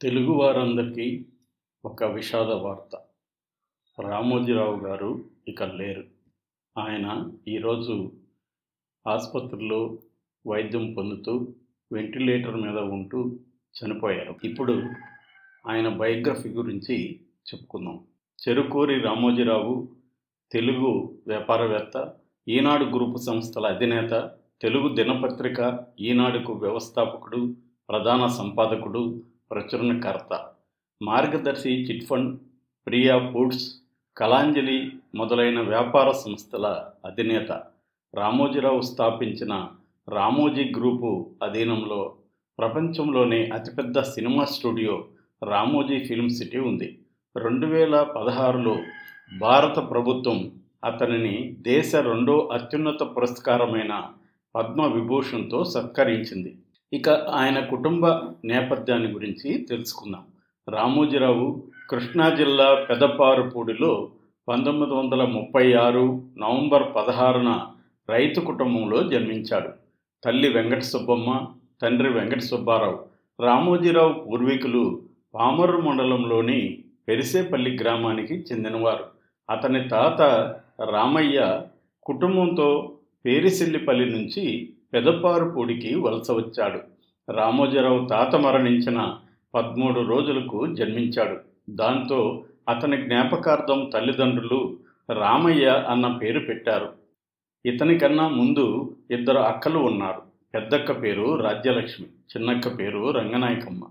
తెలుగు వారందరికీ ఒక విషాద వార్త. రామోజీరావు గారు ఇక లేరు. ఆయన ఈరోజు ఆసుపత్రిలో వైద్యం పొందుతూ వెంటిలేటర్ మీద ఉంటూ చనిపోయారు. ఇప్పుడు ఆయన బయోగ్రఫీ గురించి చెప్పుకుందాం. చెరుకూరి రామోజీరావు తెలుగు వ్యాపారవేత్త, ఈనాడు గ్రూపు సంస్థల అధినేత, తెలుగు దినపత్రిక ఈనాడుకు వ్యవస్థాపకుడు, ప్రధాన సంపాదకుడు, ప్రచురణకర్త, మార్గదర్శి chit fund, Priya foods, Kalanjali మొదలైన వ్యాపార సంస్థల అధినేత. రామోజీరావు స్థాపించిన రామోజీ గ్రూపు అధీనంలో ప్రపంచంలోనే అతిపెద్ద cinema studio Ramoji film city ఉంది. 2016లో భారత ప్రభుత్వం అతనిని దేశ రెండో అత్యున్నత పురస్కారమైన పద్మవిభూషణ్తో సత్కరించింది. ఇక ఆయన కుటుంబ నేపథ్యాన్ని గురించి తెలుసుకుందాం. రామోజీరావు కృష్ణా జిల్లా పెదపారుపూడిలో 1936 నవంబర్ 16న రైతు కుటుంబంలో జన్మించాడు. తల్లి వెంకట సుబ్బమ్మ, తండ్రి వెంకట సుబ్బారావు. రామోజీరావు పూర్వీకులు పామర్రు మండలంలోని పెరిసేపల్లి గ్రామానికి చెందినవారు. అతని తాత రామయ్య కుటుంబంతో పేరిసిల్లిపల్లి నుంచి పెదపారుపూడికి వలస వచ్చాడు. రామోజీరావు తాత మరణించిన 13 రోజులకు జన్మించాడు. దాంతో అతని జ్ఞాపకార్థం తల్లిదండ్రులు రామయ్య అన్న పేరు పెట్టారు. ఇతనికన్నా ముందు 2 అక్కలు ఉన్నారు. పెద్దక్క పేరు రాజ్యలక్ష్మి, చిన్నక్క పేరు రంగనాయకమ్మ.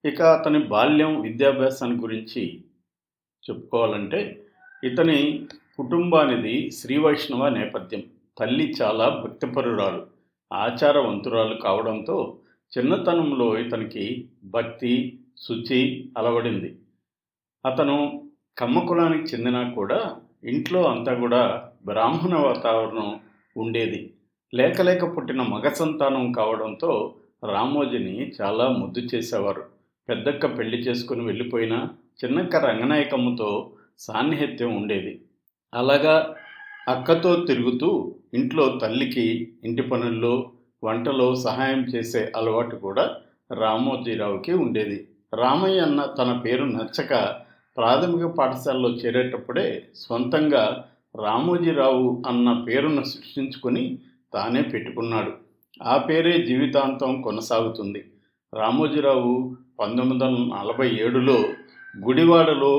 ఇక అతని బాల్యం, విద్యాభ్యాసాన్ని గురించి చెప్పుకోవాలంటే ఇతని కుటుంబానిది శ్రీ వైష్ణవ నేపథ్యం. తల్లి చాలా భక్తిపరురాలు, ఆచారవంతురాలు కావడంతో చిన్నతనంలో ఇతనికి భక్తి, శుచి అలవడింది. అతను కమ్మ కులానికి చెందినా కూడా ఇంట్లో అంతా కూడా బ్రాహ్మణ వాతావరణం ఉండేది. లేక పుట్టిన మగ సంతానం కావడంతో రామోజీని చాలా ముద్దు చేసేవారు. పెద్దక్క పెళ్లి చేసుకుని వెళ్ళిపోయినా చిన్నక్క రంగనాయకమ్మతో సాన్నిహిత్యం ఉండేది. అలాగా అక్కతో తిరుగుతూ ఇంట్లో తల్లికి ఇంటి పనుల్లో, వంటలో సహాయం చేసే అలవాటు కూడా రామోజీరావుకి ఉండేది. రామయ్య అన్న తన పేరు నచ్చక ప్రాథమిక పాఠశాలలో చేరేటప్పుడే సొంతంగా రామోజీరావు అన్న పేరును సృష్టించుకొని తానే పెట్టుకున్నాడు. ఆ పేరే జీవితాంతం కొనసాగుతుంది. రామోజీరావు 1947లో గుడివాడలో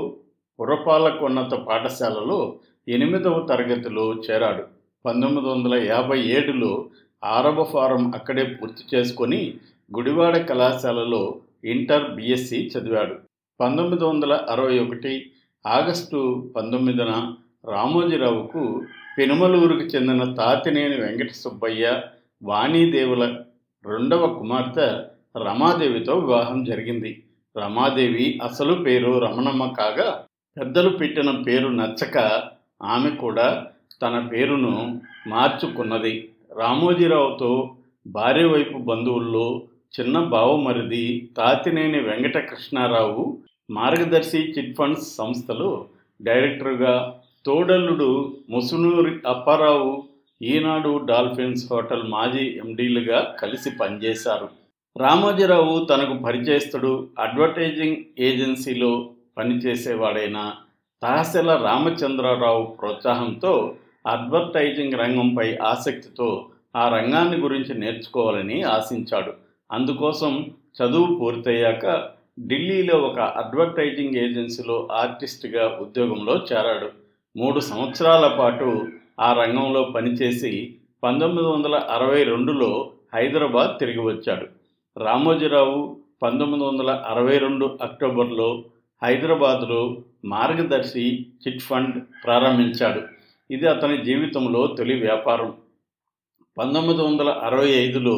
పురపాలకోన్నత పాఠశాలలో 8వ తరగతిలో చేరాడు. 1957లో 6వ ఫారం అక్కడే పూర్తి చేసుకొని గుడివాడ కళాశాలలో ఇంటర్ బిఎస్సి చదివాడు. 1961 ఆగస్టు 19న రామోజీరావుకు పెనుమలూరుకు చెందిన తాతినేని వెంకట సుబ్బయ్య, వాణీదేవుల 2వ కుమార్తె రమాదేవితో వివాహం జరిగింది. రమాదేవి అసలు పేరు రమణమ్మ కాగా పెద్దలు పెట్టిన పేరు నచ్చక ఆమె కూడా తన పేరును మార్చుకున్నది. రామోజీరావుతో భార్య వైపు బంధువుల్లో చిన్న బావమరిది తాతినేని వెంకట కృష్ణారావు మార్గదర్శి చిట్ ఫండ్స్ సంస్థలో డైరెక్టర్గా, తోడల్లుడు ముసునూరి అప్పారావు ఈనాడు డాల్ఫిన్స్ హోటల్ మాజీ ఎండీలుగా కలిసి పనిచేశారు. రామోజీరావు తనకు పరిచయస్తుడు, అడ్వర్టైజింగ్ ఏజెన్సీలో పనిచేసేవాడైన తహసీల రామచంద్రరావు ప్రోత్సాహంతో అడ్వర్టైజింగ్ రంగంపై ఆసక్తితో ఆ రంగాన్ని గురించి నేర్చుకోవాలని ఆశించాడు. అందుకోసం చదువు పూర్తయ్యాక ఢిల్లీలో ఒక అడ్వర్టైజింగ్ ఏజెన్సీలో ఆర్టిస్ట్గా ఉద్యోగంలో చేరాడు. 3 సంవత్సరాల పాటు ఆ రంగంలో పనిచేసి 1962లో హైదరాబాద్ తిరిగి వచ్చాడు. రామోజీరావు 1962 అక్టోబర్లో హైదరాబాద్లో మార్గదర్శి చిట్ ఫండ్ ప్రారంభించాడు. ఇది అతని జీవితంలో తొలి వ్యాపారం. 1965లో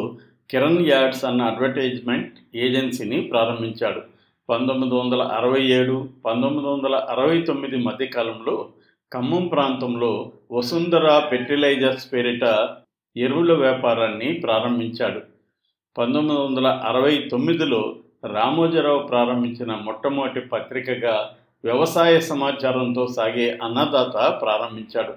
కిరణ్ యాడ్స్ అన్న అడ్వర్టైజ్మెంట్ ఏజెన్సీని ప్రారంభించాడు. 1967, 1969 మధ్యకాలంలో ఖమ్మం ప్రాంతంలో వసుంధర ఫెర్టిలైజర్స్ పేరిట ఎరువుల వ్యాపారాన్ని ప్రారంభించాడు. 1969లో రామోజీరావు ప్రారంభించిన మొట్టమొదటి పత్రికగా వ్యవసాయ సమాచారంతో సాగే అన్నదాత ప్రారంభించాడు.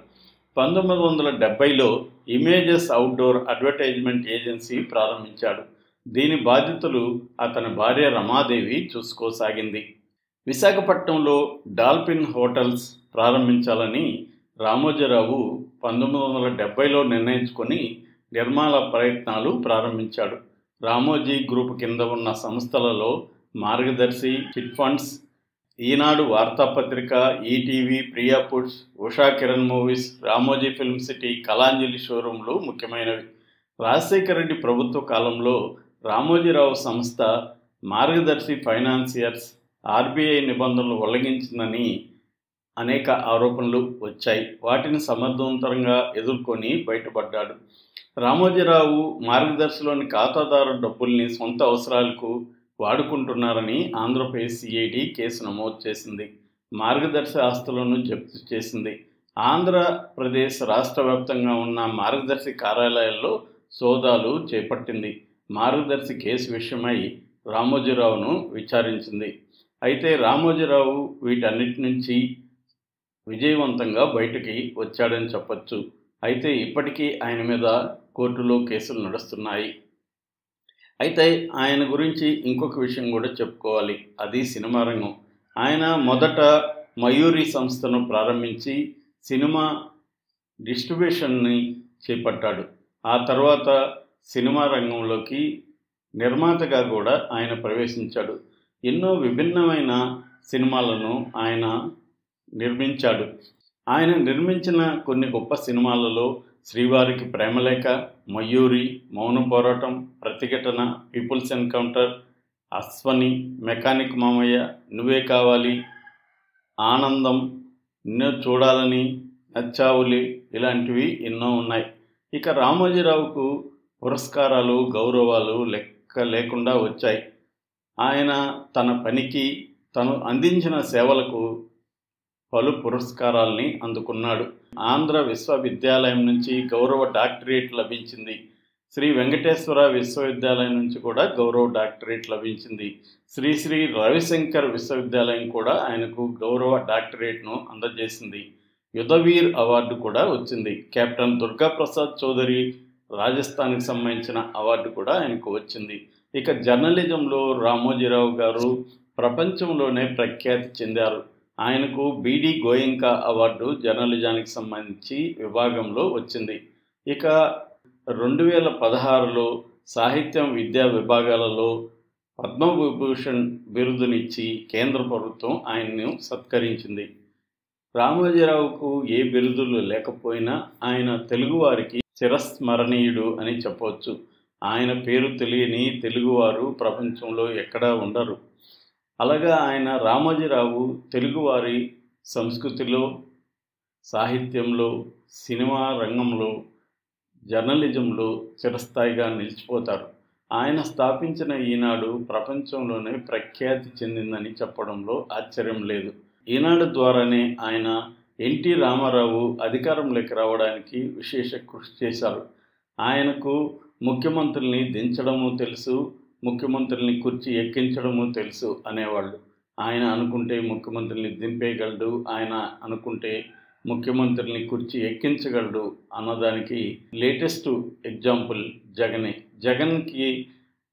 1970లో ఇమేజెస్ అవుట్డోర్ అడ్వర్టైజ్మెంట్ ఏజెన్సీ ప్రారంభించాడు. దీని బాధ్యతలు అతని భార్య రమాదేవి చూసుకోసాగింది. విశాఖపట్నంలో డాల్ఫిన్ హోటల్స్ ప్రారంభించాలని రామోజీరావు 1970లో నిర్ణయించుకొని నిర్మాణ ప్రయత్నాలు ప్రారంభించాడు. రామోజీ గ్రూప్ కింద ఉన్న సంస్థలలో మార్గదర్శి, చిట్ ఫండ్స్, ఈనాడు వార్తాపత్రిక, ETV, Priya foods, Usha Kiran movies, Ramoji film city, Kalanjali షోరూంలు ముఖ్యమైనవి. రాజశేఖర రెడ్డి ప్రభుత్వ కాలంలో రామోజీరావు సంస్థ మార్గదర్శి ఫైనాన్సియర్స్ ఆర్బీఐ నిబంధనలు ఉల్లంఘించిందని అనేక ఆరోపణలు వచ్చాయి. వాటిని సమర్థవంతంగా ఎదుర్కొని బయటపడ్డాడు. రామోజీరావు మార్గదర్శిలోని ఖాతాదారు డబ్బుల్ని సొంత అవసరాలకు వాడుకుంటున్నారని ఆంధ్రప్రదేశ్ సిఐడి కేసు నమోదు చేసింది. మార్గదర్శి ఆస్తులను జప్తు చేసింది. ఆంధ్రప్రదేశ్ రాష్ట్ర వ్యాప్తంగా ఉన్న మార్గదర్శి కార్యాలయాల్లో సోదాలు చేపట్టింది. మార్గదర్శి కేసు విషయమై రామోజీరావును విచారించింది. అయితే రామోజీరావు వీటన్నిటి నుంచి విజయవంతంగా బయటికి వచ్చాడని చెప్పొచ్చు. అయితే ఇప్పటికీ ఆయన మీద కోర్టులో కేసులు నడుస్తున్నాయి. అయితే ఆయన గురించి ఇంకొక విషయం కూడా చెప్పుకోవాలి. అది సినిమా రంగం. ఆయన మొదట మయూరి సంస్థను ప్రారంభించి సినిమా డిస్ట్రిబ్యూషన్ని చేపట్టాడు. ఆ తర్వాత సినిమా రంగంలోకి నిర్మాతగా కూడా ఆయన ప్రవేశించాడు. ఎన్నో విభిన్నమైన సినిమాలను ఆయన నిర్మించాడు. ఆయన నిర్మించిన కొన్ని గొప్ప సినిమాలలో శ్రీవారికి ప్రేమలేఖ, మయూరి, మౌన పోరాటం, ప్రతిఘటన, పీపుల్స్ ఎన్కౌంటర్, అశ్వని, మెకానిక్ మామయ్య, నువ్వే కావాలి, ఆనందం, నిన్ను చూడాలని, నచ్చావులి ఇలాంటివి ఎన్నో ఉన్నాయి. ఇక రామోజీరావుకు పురస్కారాలు, గౌరవాలు లెక్క లేకుండా వచ్చాయి. ఆయన తన పనికి, తను అందించిన సేవలకు పలు పురస్కారాల్ని అందుకున్నాడు. ఆంధ్ర విశ్వవిద్యాలయం నుంచి గౌరవ డాక్టరేట్ లభించింది. శ్రీ వెంకటేశ్వర విశ్వవిద్యాలయం నుంచి కూడా గౌరవ డాక్టరేట్ లభించింది. శ్రీ శ్రీ రవిశంకర్ విశ్వవిద్యాలయం కూడా ఆయనకు గౌరవ డాక్టరేట్ను అందజేసింది. యుధవీర్ అవార్డు కూడా వచ్చింది. కెప్టెన్ దుర్గాప్రసాద్ చౌదరి రాజస్థాన్కి సంబంధించిన అవార్డు కూడా ఆయనకు వచ్చింది. ఇక జర్నలిజంలో రామోజీరావు గారు ప్రపంచంలోనే ప్రఖ్యాతి చెందారు. ఆయనకు బీడీ గోయింకా అవార్డు జర్నలిజానికి సంబంధించి విభాగంలో వచ్చింది. ఇక 2016లో సాహిత్యం, విద్యా విభాగాలలో పద్మవిభూషణ్ బిరుదునిచ్చి కేంద్ర ప్రభుత్వం ఆయన్ను సత్కరించింది. రామోజీరావుకు ఏ బిరుదులు లేకపోయినా ఆయన తెలుగువారికి చిరస్మరణీయుడు అని చెప్పవచ్చు. ఆయన పేరు తెలియని తెలుగువారు ప్రపంచంలో ఎక్కడా ఉండరు. అలాగా ఆయన రామోజీరావు తెలుగువారి సంస్కృతిలో, సాహిత్యంలో, సినిమా రంగంలో, జర్నలిజంలో చిరస్థాయిగా నిలిచిపోతారు. ఆయన స్థాపించిన ఈనాడు ప్రపంచంలోనే ప్రఖ్యాతి చెందిందని చెప్పడంలో ఆశ్చర్యం లేదు. ఈనాడు ద్వారానే ఆయన ఎన్టీ రామారావు అధికారంలోకి రావడానికి విశేష కృషి చేశారు. ఆయనకు ముఖ్యమంత్రుల్ని దించడము తెలుసు, ముఖ్యమంత్రుల్ని కుర్చీ ఎక్కించడము తెలుసు అనేవాళ్ళు. ఆయన అనుకుంటే ముఖ్యమంత్రిని దింపేయగలడు, ఆయన అనుకుంటే ముఖ్యమంత్రిని కుర్చీ ఎక్కించగలడు అన్నదానికి లేటెస్ట్ ఎగ్జాంపుల్ జగనే. జగన్కి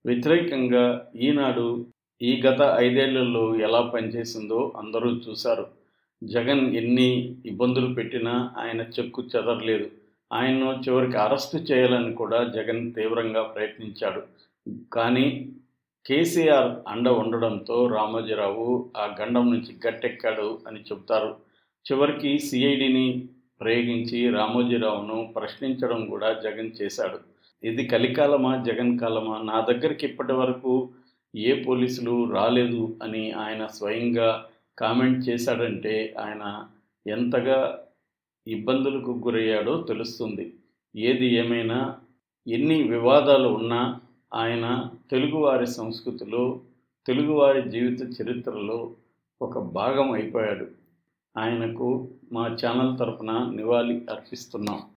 వ్యతిరేకంగా ఈనాడు ఈ గత 5 ఏళ్లలో ఎలా పనిచేసిందో అందరూ చూశారు. జగన్ ఎన్ని ఇబ్బందులు పెట్టినా ఆయన చెక్కు చెదరలేదు. ఆయన్ను చివరికి అరెస్టు చేయాలని కూడా జగన్ తీవ్రంగా ప్రయత్నించాడు. కానీ కేసీఆర్ అండ ఉండడంతో రామోజీరావు ఆ గండం నుంచి గట్టెక్కాడు అని చెబుతారు. చివరికి సిఐడిని ప్రయోగించి రామోజీరావును ప్రశ్నించడం కూడా జగన్ చేశాడు. ఇది కలికాలమా, జగన్ కాలమా? నా దగ్గరికి ఇప్పటి వరకు ఏ పోలీసులు రాలేదు అని ఆయన స్వయంగా కామెంట్ చేశాడంటే ఆయన ఎంతగా ఇబ్బందులకు గురయ్యాడో తెలుస్తుంది. ఏది ఏమైనా, ఎన్ని వివాదాలు ఉన్నా ఆయన తెలుగువారి సంస్కృతిలో, తెలుగువారి జీవిత చరిత్రలో ఒక భాగం అయిపోయాడు. ఆయనకు మా ఛానల్ తరపున నివాళి అర్పిస్తున్నాం.